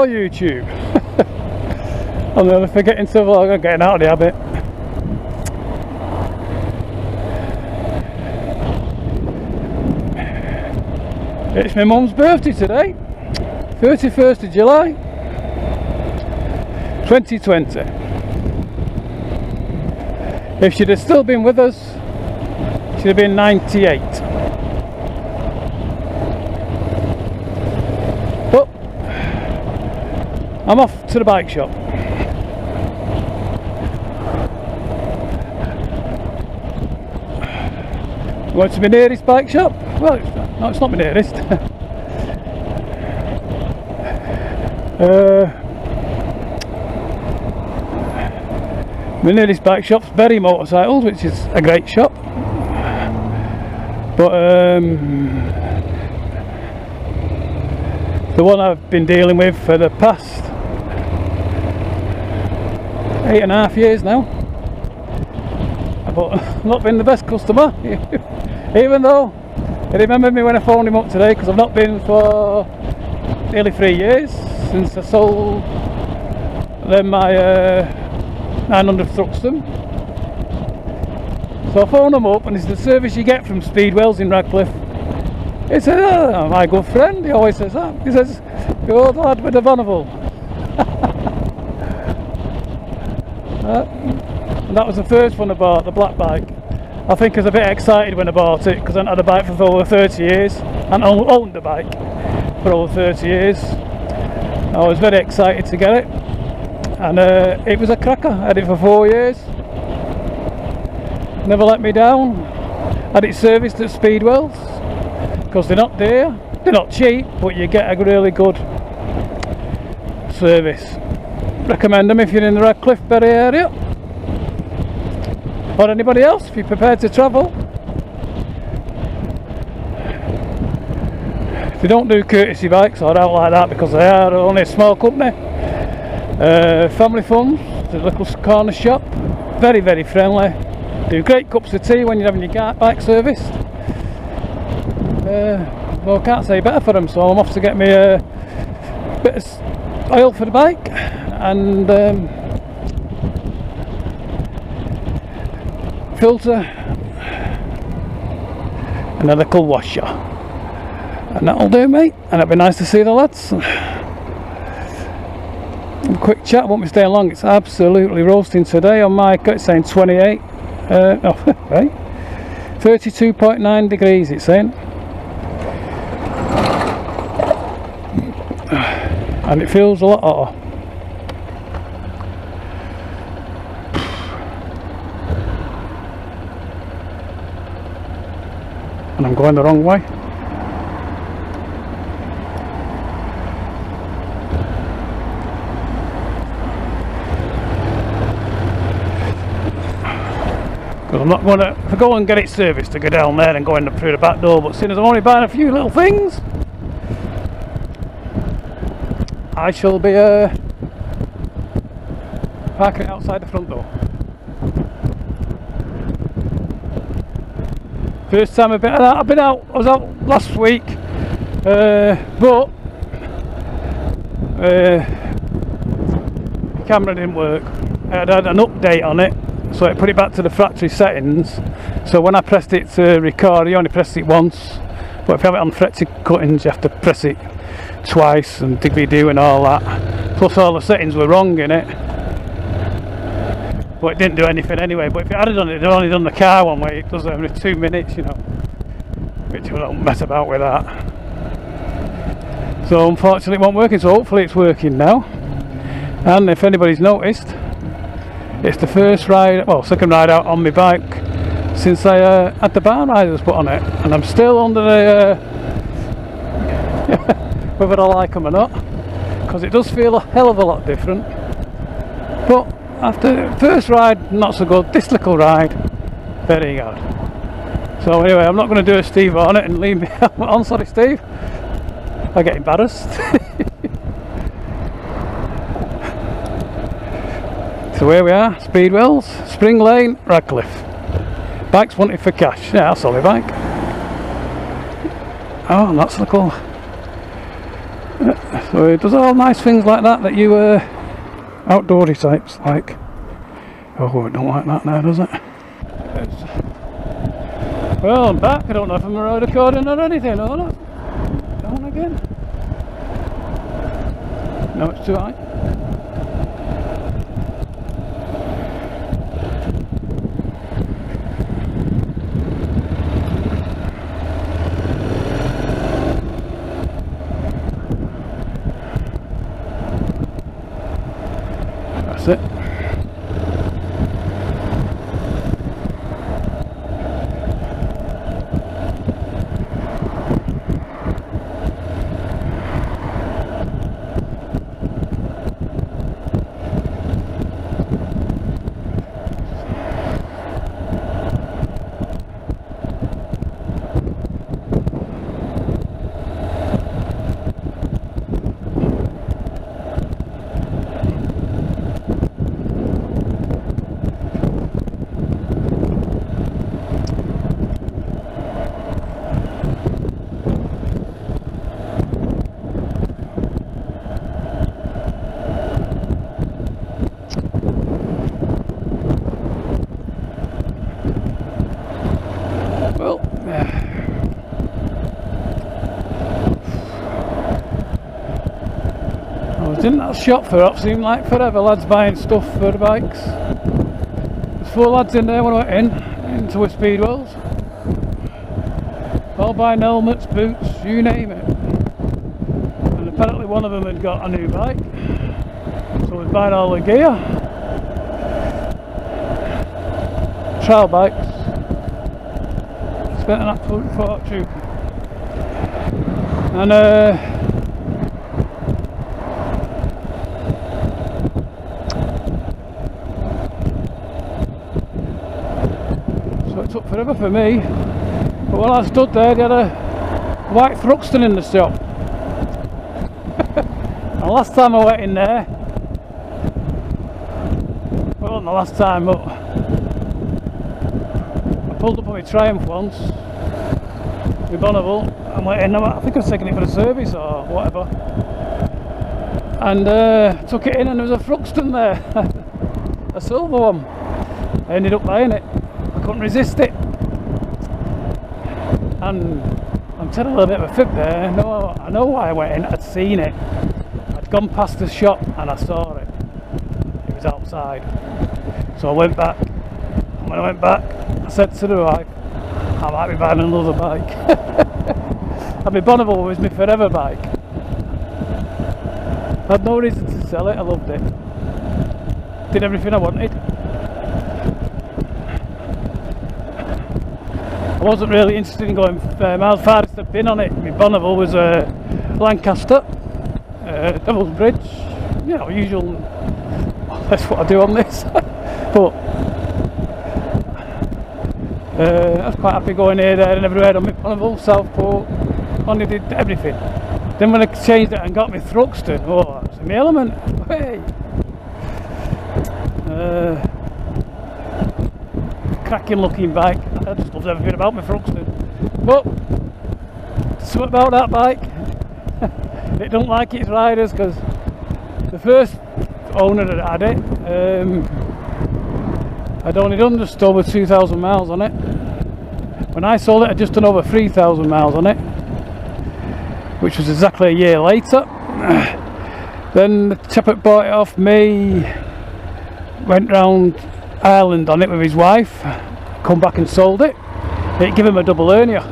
YouTube. I'm never forgetting to vlog. I'm getting out of the habit. It's my mum's birthday today, 31st of July 2020. If she'd have still been with us, she'd have been 98. But I'm off to the bike shop. Going to my nearest bike shop? Well, it's not my nearest. My nearest bike shop's Berry Motorcycles, which is a great shop. But the one I've been dealing with for the past 8.5 years now, I've not been the best customer. Even though he remembered me when I phoned him up today, because I've not been for nearly 3 years since I sold them my 900 Thruxton. So I phoned him up, and it's the service you get from Speedwells in Radcliffe. He said, "Oh, my good friend," he always says that. He says, "The old lad with the Bonneville." And that was the first one I bought, the black bike. I think I was a bit excited when I bought it, because I hadn't had a bike for over 30 years, and owned a bike for over 30 years. I was very excited to get it, and it was a cracker. I had it for 4 years, never let me down. Had it serviced at Speedwells, because they're not dear, they're not cheap, but you get a really good service. Recommend them if you're in the Radcliffe Berry area, or anybody else if you're prepared to travel. If you don't do courtesy bikes or out like that, because they are only a small company, family funds, the little corner shop, very, very friendly, do great cups of tea when you're having your bike serviced. Well, I can't say better for them, so I'm off to get me a bit of oil for the bike, and filter, and a little washer, and that'll do, mate. And it'll be nice to see the lads. A quick chat, won't be staying long. It's absolutely roasting today on my cut. It's saying 28, right, 32.9 degrees it's saying, and it feels a lot hotter. And I'm going the wrong way. Because I'm not going to, if I go and get it serviced, to go down there and go in through the back door, but seeing as I'm only buying a few little things, I shall be parking it outside the front door. First time I've been out, I was out last week, but the camera didn't work. I had an update on it, so it put it back to the factory settings. So when I pressed it to record, you only pressed it once, but if you have it on factory cuttings, you have to press it twice and diggly-do and all that. Plus all the settings were wrong in it, but it didn't do anything anyway. But if it had done it, it'd only done the car one way. It does it every 2 minutes, you know, which we don't mess about with that. So unfortunately it wasn't working, so hopefully it's working now. And if anybody's noticed, it's the first ride, well, second ride out on my bike since I had the barn riders put on it, and I'm still under the whether I like them or not, because it does feel a hell of a lot different. But after first ride, not so good. This little ride, very good. So anyway, I'm not going to do a Steve on it and leave me on. Sorry, Steve. I get embarrassed. So here we are, Speedwells, Spring Lane, Radcliffe. Bike's wanted for cash. Yeah, that's all my bike. Oh, and that's the call. So it does all nice things like that you outdoorsy types like. Oh, it don't like that now, does it? Well, I'm back. I don't know if I'm recording or anything or not. Down again. No, it's too high. That's it. I was in that shop for what seemed like forever, lads buying stuff for the bikes. There's 4 lads in there when I went into a Speedwells. All buying helmets, boots, you name it. And apparently one of them had got a new bike, so I was buying all the gear. Trial bikes. Spent an absolute fortune. And so it took forever for me. But while I stood there, they had a white Thruxton in the shop. And last time I went in there, well, not the last time, but I pulled up on my Triumph once with Bonneville and went in. I think I was taking it for a service or whatever, and took it in, and there was a Thruxton there, a silver one. I ended up buying it. I couldn't resist it. And I'm telling a little bit of a fib there. No, I know why I went in. I'd seen it. I'd gone past the shop and I saw it. It was outside. So I went back. And when I went back, I said to the wife, I might be buying another bike. I mean, Bonneville was my forever bike. I had no reason to sell it. I loved it. Did everything I wanted. I wasn't really interested in going miles farthest I've been on it. My Bonneville was Lancaster, Devil's Bridge, you know, usual. That's what I do on this. But I was quite happy going here, there and everywhere on my Bonneville, Southport. Only did everything. Then when I changed it and got my Thruxton, oh, that's my element. Hey. Cracking looking bike. I just loved everything about my Thruxton. But something about that bike, it don't like its riders, because the first owner that had it, I'd only done just over 2,000 miles on it. When I sold it, I'd just done over 3,000 miles on it, which was exactly a year later. Then the chap that bought it off me went round Ireland on it with his wife, come back and sold it. It gave him a double hernia.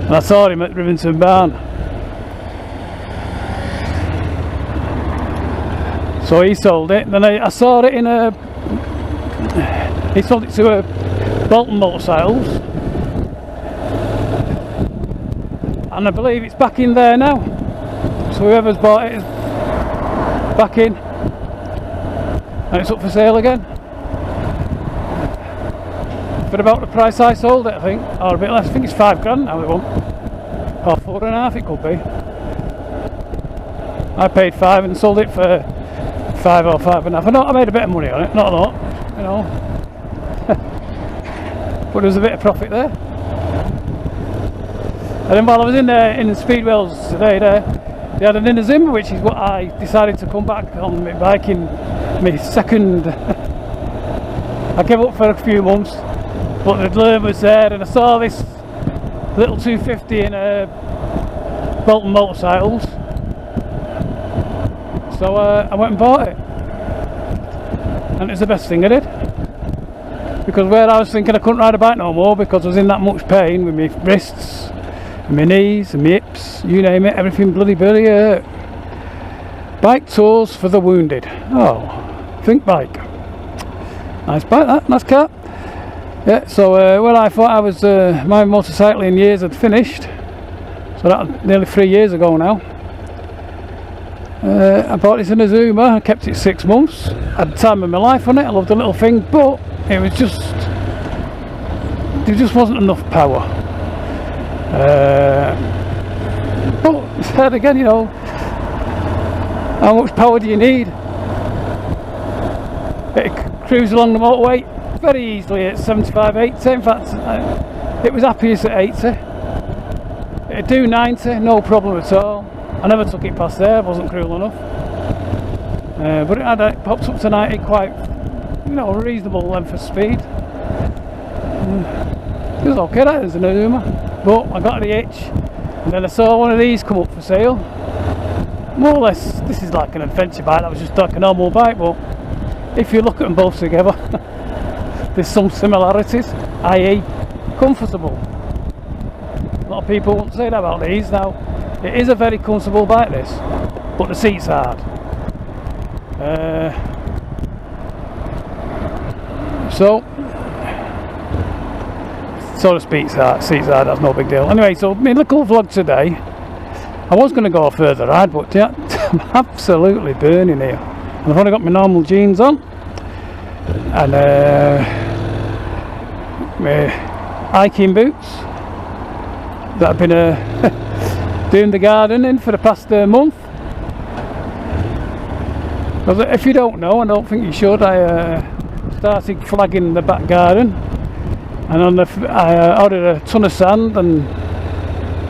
And I saw him at Rivington Barn. So he sold it. Then I saw it in a. He sold it to a Bolton Motorcycles, and I believe it's back in there now. So whoever's bought it is back in, and it's up for sale again for about the price I sold it, I think, or a bit less. I think it's £5 now it won't, or 4.5 it could be. I paid 5 and sold it for 5 or 5.5. I know I made a bit of money on it, not a lot, you know. But there was a bit of profit there. And then while I was in the Speedwells today, they had an Inazuma, which is what I decided to come back on my bike in my second. I gave up for a few months, but the lure was there, and I saw this little 250 in Bolton Motorcycles, so I went and bought it, and it's the best thing I did, because where I was thinking I couldn't ride a bike no more because I was in that much pain with my wrists, my knees and my hips, you name it, everything bloody hurt. Bike tours for the wounded. Oh, think bike. Nice bike, that, nice car. Yeah, so well, I thought I was, my motorcycling years had finished, so that was nearly 3 years ago now. I bought this in Inazuma, I kept it 6 months, had the time of my life on it, I loved the little thing, but it was just, there just wasn't enough power. But said again, you know, how much power do you need? It cruised along the motorway very easily at 75, 80. In fact, it was happiest at 80. It'd do 90, no problem at all. I never took it past there, wasn't cruel enough. But it popped up to 90 quite, you know, a reasonable length of speed. It was okay, that is an Inazuma. But I got the itch, and then I saw one of these come up for sale. More or less, this is like an adventure bike, that was just like a normal bike, but if you look at them both together, there's some similarities, i.e. comfortable. A lot of people won't say that about these. Now, it is a very comfortable bike, this, but the seat's hard. So the seat's hard, that's no big deal. Anyway, so my little vlog today, I was going to go a further ride, but yeah, I'm absolutely burning here. And I've only got my normal jeans on, and my hiking boots that I've been doing the garden in for the past month. Because if you don't know, I don't think you should, I started flagging the back garden, and I ordered a ton of sand and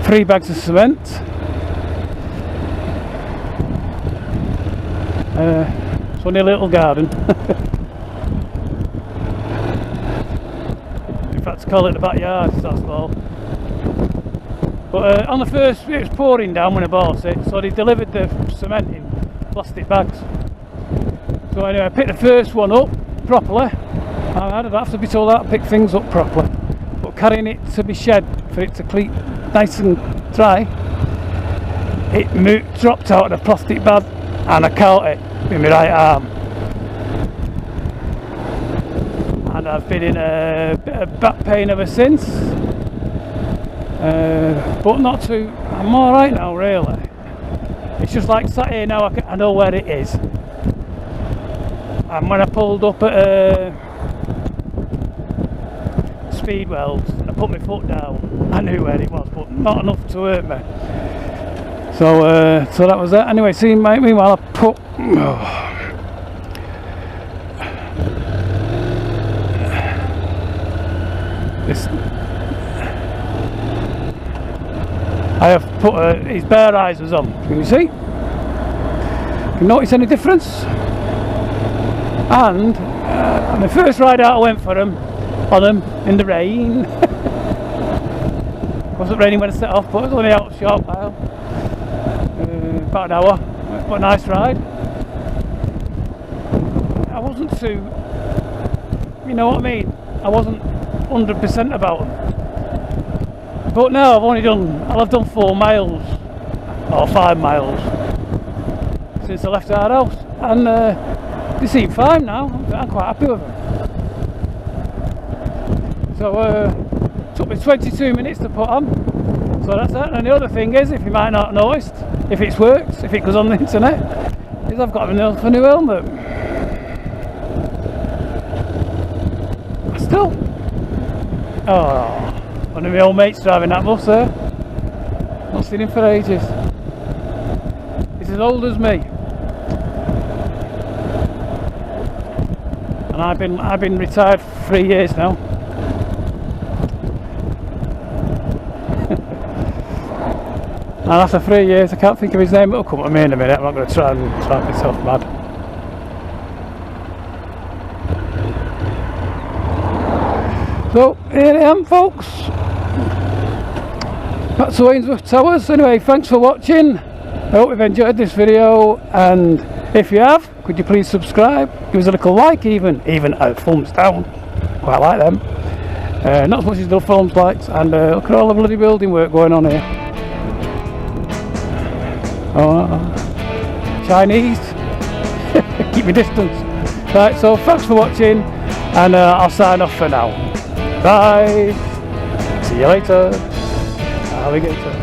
3 bags of cement. It's only a little garden. In fact, to call it the backyard, it's that small. But on the first, it was pouring down when I bought it, so they delivered the cement in plastic bags. So anyway, I picked the first one up properly. I don't have to be told how to pick things up properly, but carrying it to be shed for it to clean nice and dry, it dropped out of the plastic bag, and I caught it with my right arm, and I've been in a bit of back pain ever since, but not too. I'm alright now, really. It's just like sat here now, I know where it is, and when I pulled up at Speedwells and I put my foot down, I knew where it was, but not enough to hurt me. So that was that. Anyway, see, meanwhile I put this. I have put his bare risers on. Can you see? Can you notice any difference? And the first ride out I went for them on them in the rain. It wasn't raining when I set off, but it was only out a short while. About an hour, but a nice ride. I wasn't too, you know what I mean, I wasn't 100% about them. But now I'll have done 4 miles or 5 miles since I left our house, and they seem fine now. I'm quite happy with them. So took me 22 minutes to put on. So that's that. And the other thing is, if you might not have noticed, if it works, if it goes on the internet, is I've got a new helmet. Still. Oh, one of my old mates driving that bus there. Not seen him for ages. He's as old as me. And I've been retired for 3 years now. And after 3 years, I can't think of his name. It'll come to me in a minute. I'm not going to try and drive myself mad. So here I am, folks. Back to Ainsworth Towers. Anyway, thanks for watching. I hope you've enjoyed this video, and if you have, could you please subscribe? Give us a little like, even a thumbs down. Quite like them. Not as much as the thumbs likes. And look at all the bloody building work going on here. Chinese. Keep your distance. Right, so thanks for watching, and I'll sign off for now. Bye. See you later. Alligator.